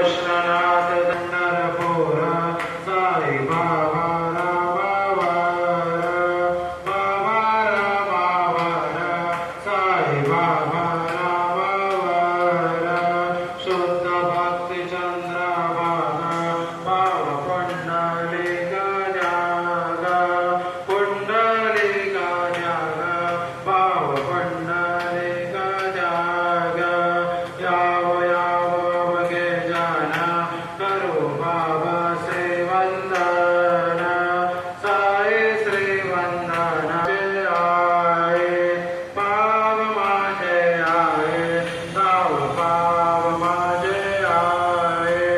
कृष्णनाथ पंढरपूर साई बाबा साई बाबा शुद्ध भक्ति चंद्र भाव पुंडलिक जाग पुंडलिक जाग भाव पुंडलिक जाग याव याव बगे जाना करो बाबा से वंदना साई श्री वंदना आए पाव माझे आए दाव पाव माझे आए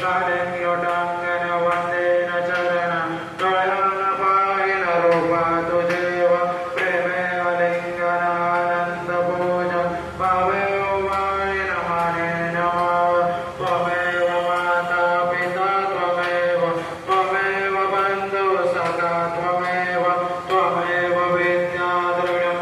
कार्योटांगन वंदेन चरण गळ्यान पाहिन रूप तुझेव प्रेमे अलिंगन आनंद पूजन भावेव वाणिन माने नमः त्वमेव माता पिता त्वमेव बन्धु सखा त्वमेव विद्या द्रविणं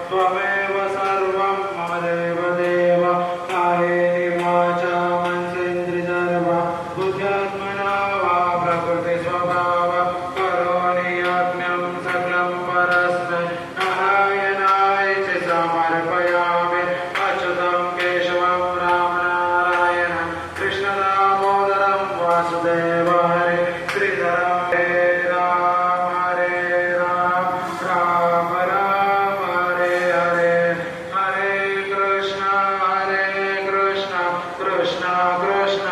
त्वमेव सर्वं मम देव देव कायेन वाचा मनसेन्द्रिय सर्व बुद्ध्यात्मना वा प्रकृति स्वभाव करोमि यज्ञं सकलं परस्मै नारायणाय च समर्पयामि अच्युतं केशवं रामनारायणं कृष्णदामोदरं वासुदेव हरे श्रीधरं हरे राम राम राम हरे हरे हरे कृष्ण कृष्ण कृष्ण